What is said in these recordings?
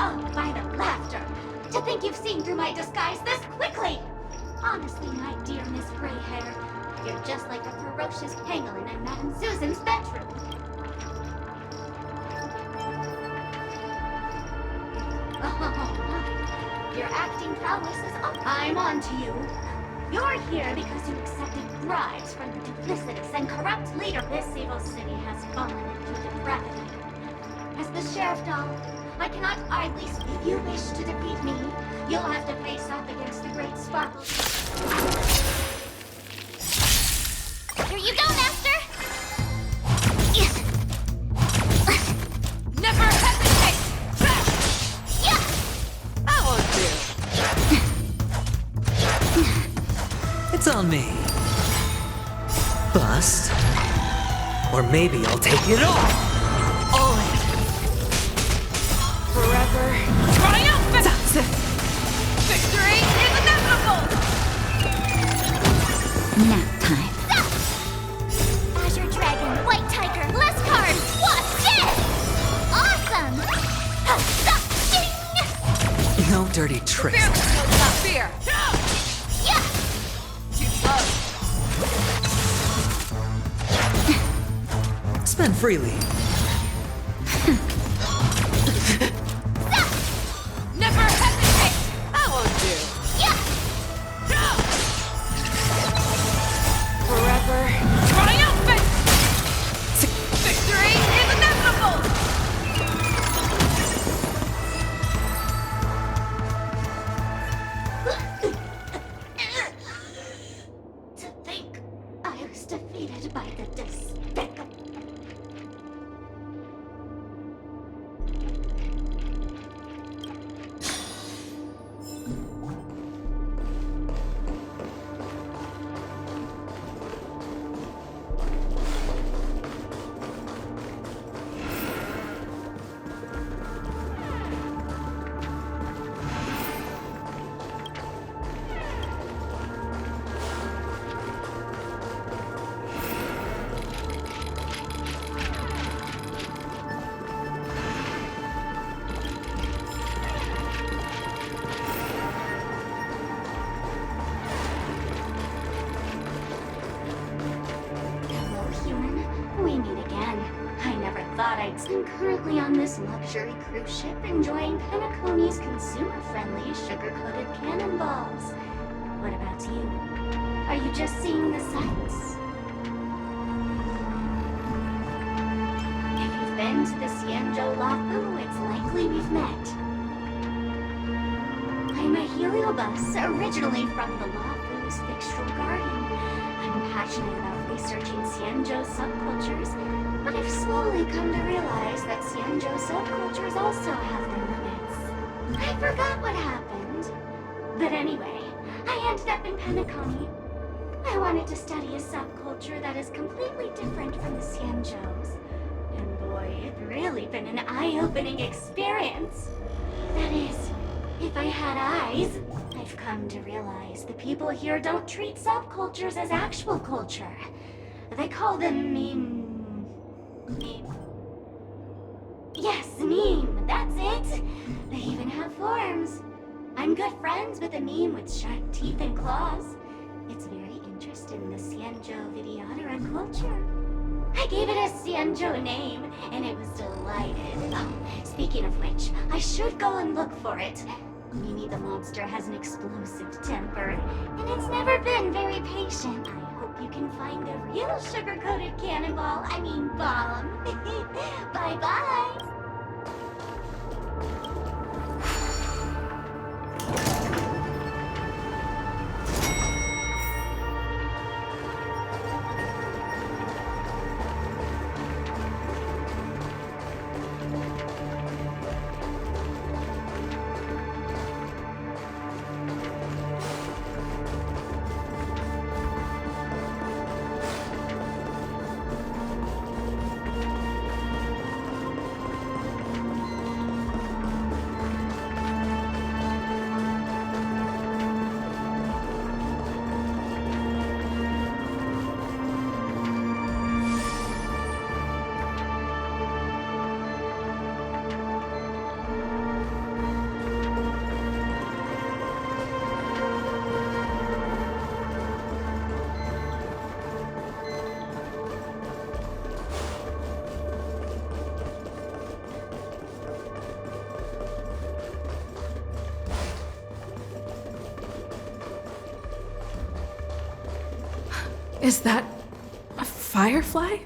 Oh, by the laughter! To think you've seen through my disguise this quickly! Honestly, my dear Miss Gray Hair, you're just like the ferocious pangolin in Madame Susan's bedroom. Oh, your acting prowess is up. I'm on to you. You're here because you accepted bribes from the duplicitous and corrupt leader. This evil city has fallen into depravity. As the sheriff doll, I cannot idly speak. If you wish to defeat me, you'll have to face off against the great Sparkle. Here you go, Master! Never hesitate! Yeah! I won't do. It's on me. Bust. Or maybe I'll take it all in. Forever triumphant! Victory is inevitable! Nap time. Azure Dragon, White Tiger, less cards, what's this? Awesome! Ding! No dirty tricks. Fearless knows not fear! Yeah! Too close. Spend freely. Never hesitate! I won't do. Yeah! Forever triumphant! Victory is inevitable! To think I was defeated by the despicable. We meet again. I never thought I'd... I'm currently on this luxury cruise ship enjoying Penacony's consumer-friendly sugar-coated cannonballs. What about you? Are you just seeing the sights? If you've been to the Xianzhou Lafu, it's likely we've met. I'm a heliobus, originally from the Lafu's Fixtural Garden. I'm passionate about researching Xianzhou subcultures, but I've slowly come to realize that Xianzhou subcultures also have their limits. I forgot what happened. But anyway, I ended up in Penacony. I wanted to study a subculture that is completely different from the Xianzhous. And boy, it's really been an eye-opening experience. That is, if I had eyes. I've come to realize the people here don't treat subcultures as actual culture. They call them meme. Yes, meme, that's it. They even have forms. I'm good friends with a meme with sharp teeth and claws. It's very interested in the Xianzhou Videodera culture. I gave it a Xianzhou name, and it was delighted. Oh, speaking of which, I should go and look for it. Mimi the monster has an explosive temper, and it's never been very patient. I hope you can find the real sugar-coated cannonball, bomb. Bye-bye! Is that a firefly?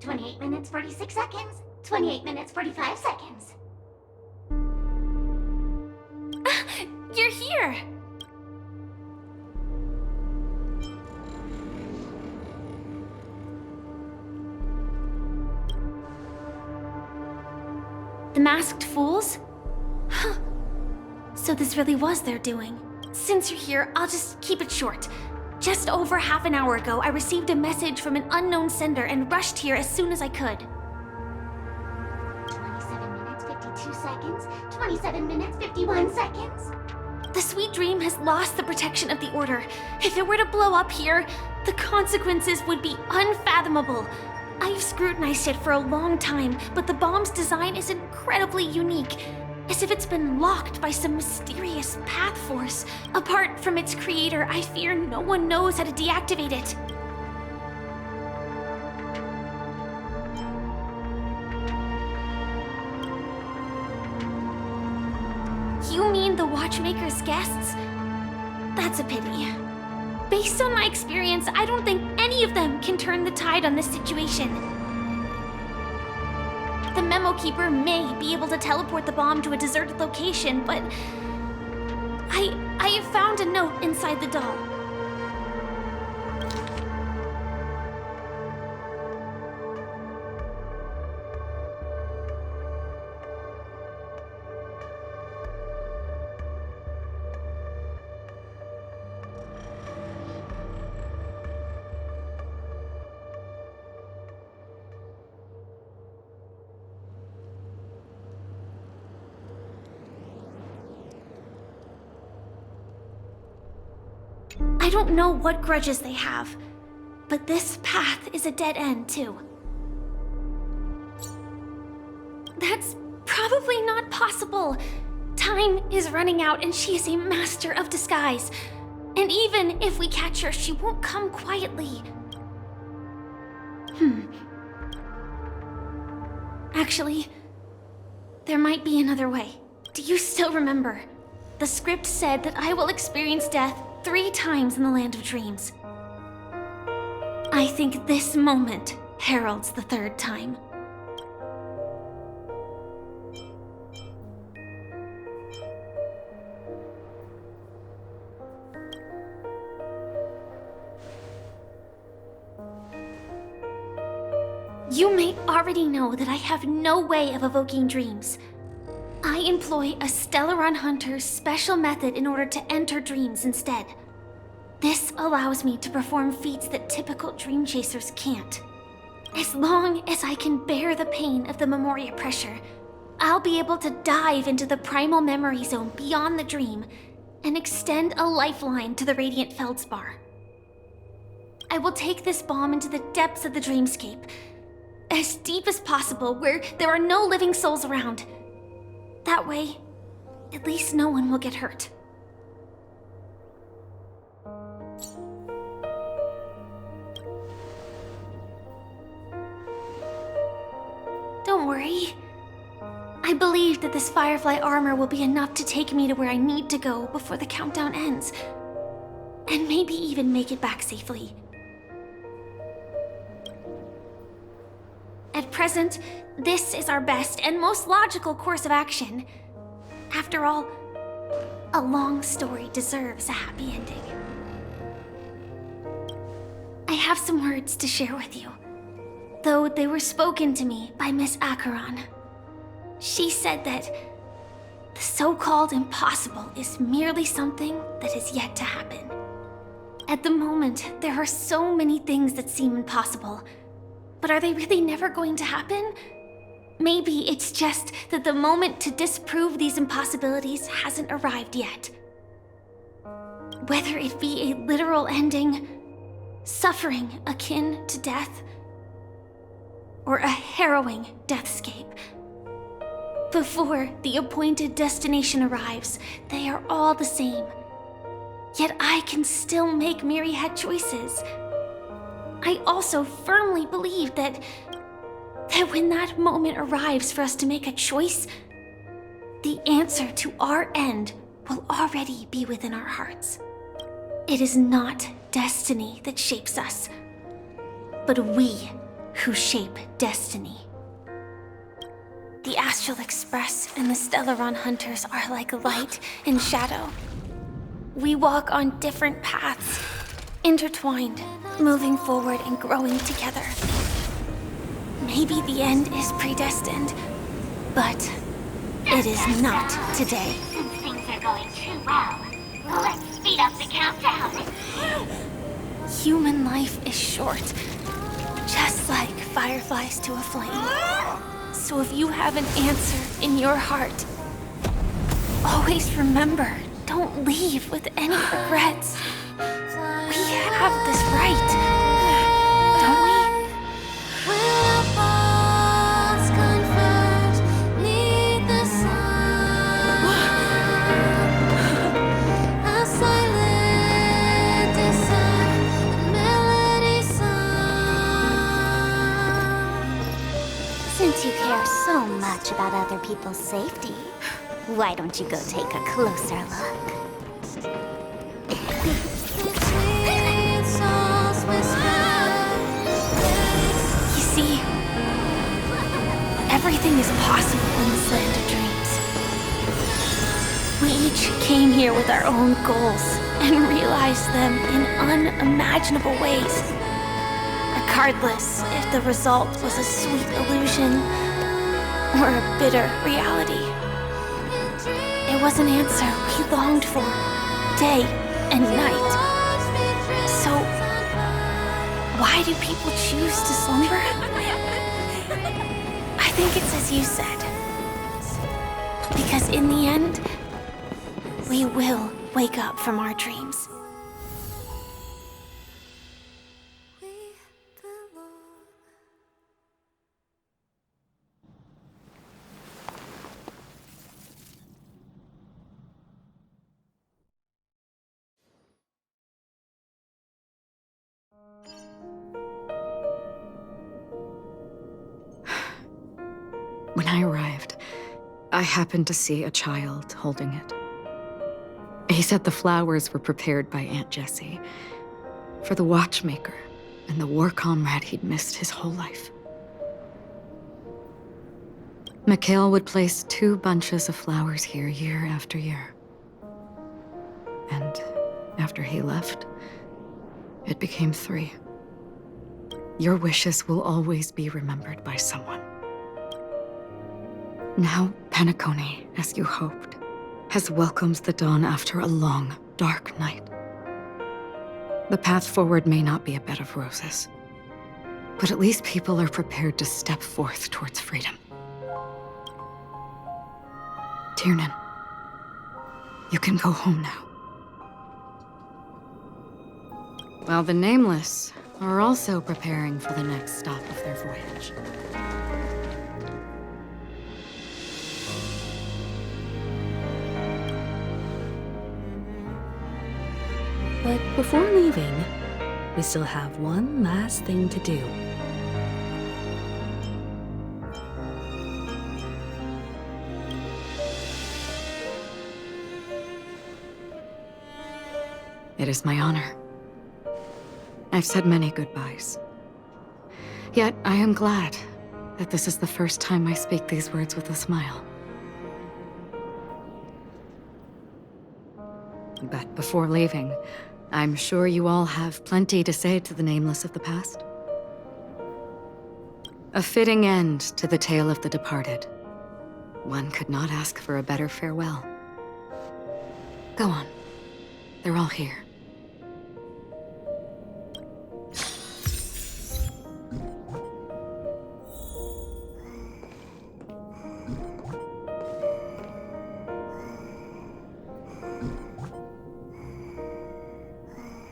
28 minutes, 46 seconds. 28 minutes, 45 seconds. You're here! The masked fools? Huh. So this really was their doing. Since you're here, I'll just keep it short. Just over half an hour ago, I received a message from an unknown sender and rushed here as soon as I could. 27 minutes, 52 seconds. 27 minutes, 51 seconds. The Sweet Dream has lost the protection of the Order. If it were to blow up here, the consequences would be unfathomable. I've scrutinized it for a long time, but the bomb's design is incredibly unique, as if it's been locked by some mysterious path force. Apart from its creator, I fear no one knows how to deactivate it. You mean the Watchmaker's guests? That's a pity. Based on my experience, I don't think any of them can turn the tide on this situation. The Memo Keeper may be able to teleport the bomb to a deserted location, but I have found a note inside the doll. I don't know what grudges they have, but this path is a dead end, too. That's probably not possible. Time is running out and she is a master of disguise. And even if we catch her, she won't come quietly. Actually, there might be another way. Do you still remember? The script said that I will experience death 3 times in the Land of Dreams. I think this moment heralds the 3rd time. You may already know that I have no way of evoking dreams. I employ a Stellaron Hunter's special method in order to enter dreams instead. This allows me to perform feats that typical dream chasers can't. As long as I can bear the pain of the Memoria pressure, I'll be able to dive into the primal memory zone beyond the dream and extend a lifeline to the Radiant Feldspar. I will take this bomb into the depths of the dreamscape, as deep as possible where there are no living souls around. That way, at least no one will get hurt. Don't worry. I believe that this Firefly armor will be enough to take me to where I need to go before the countdown ends. And maybe even make it back safely. At present, this is our best and most logical course of action. After all, a long story deserves a happy ending. I have some words to share with you, though they were spoken to me by Miss Acheron. She said that the so-called impossible is merely something that is yet to happen. At the moment, there are so many things that seem impossible. But are they really never going to happen? Maybe it's just that the moment to disprove these impossibilities hasn't arrived yet. Whether it be a literal ending, suffering akin to death, or a harrowing deathscape. Before the appointed destination arrives, they are all the same. Yet I can still make myriad choices. I also firmly believe that when that moment arrives for us to make a choice, the answer to our end will already be within our hearts. It is not destiny that shapes us, but we who shape destiny. The Astral Express and the Stellaron Hunters are like light and shadow. We walk on different paths, intertwined, moving forward and growing together. Maybe the end is predestined, but it is not today. Since things are going too well, let's speed up the countdown. Human life is short, just like fireflies to a flame. So if you have an answer in your heart, always remember, don't leave with any regrets. We have this right, don't we? Since you care so much about other people's safety, why don't you go take a closer look? You see, everything is possible in this land of dreams. We each came here with our own goals and realized them in unimaginable ways. Regardless if the result was a sweet illusion or a bitter reality. It was an answer we longed for, day and night. So, why do people choose to slumber? I think it's as you said. Because in the end, we will wake up from our dreams. When I arrived, I happened to see a child holding it. He said the flowers were prepared by Aunt Jessie for the watchmaker and the war comrade he'd missed his whole life. Mikhail would place 2 bunches of flowers here year after year. And after he left, it became 3. Your wishes will always be remembered by someone. Now, Penacony, as you hoped, has welcomed the dawn after a long, dark night. The path forward may not be a bed of roses, but at least people are prepared to step forth towards freedom. Tiernan, you can go home now. While the Nameless are also preparing for the next stop of their voyage. But before leaving, we still have one last thing to do. It is my honor. I've said many goodbyes. Yet I am glad that this is the first time I speak these words with a smile. But before leaving, I'm sure you all have plenty to say to the Nameless of the past. A fitting end to the tale of the departed. One could not ask for a better farewell. Go on. They're all here.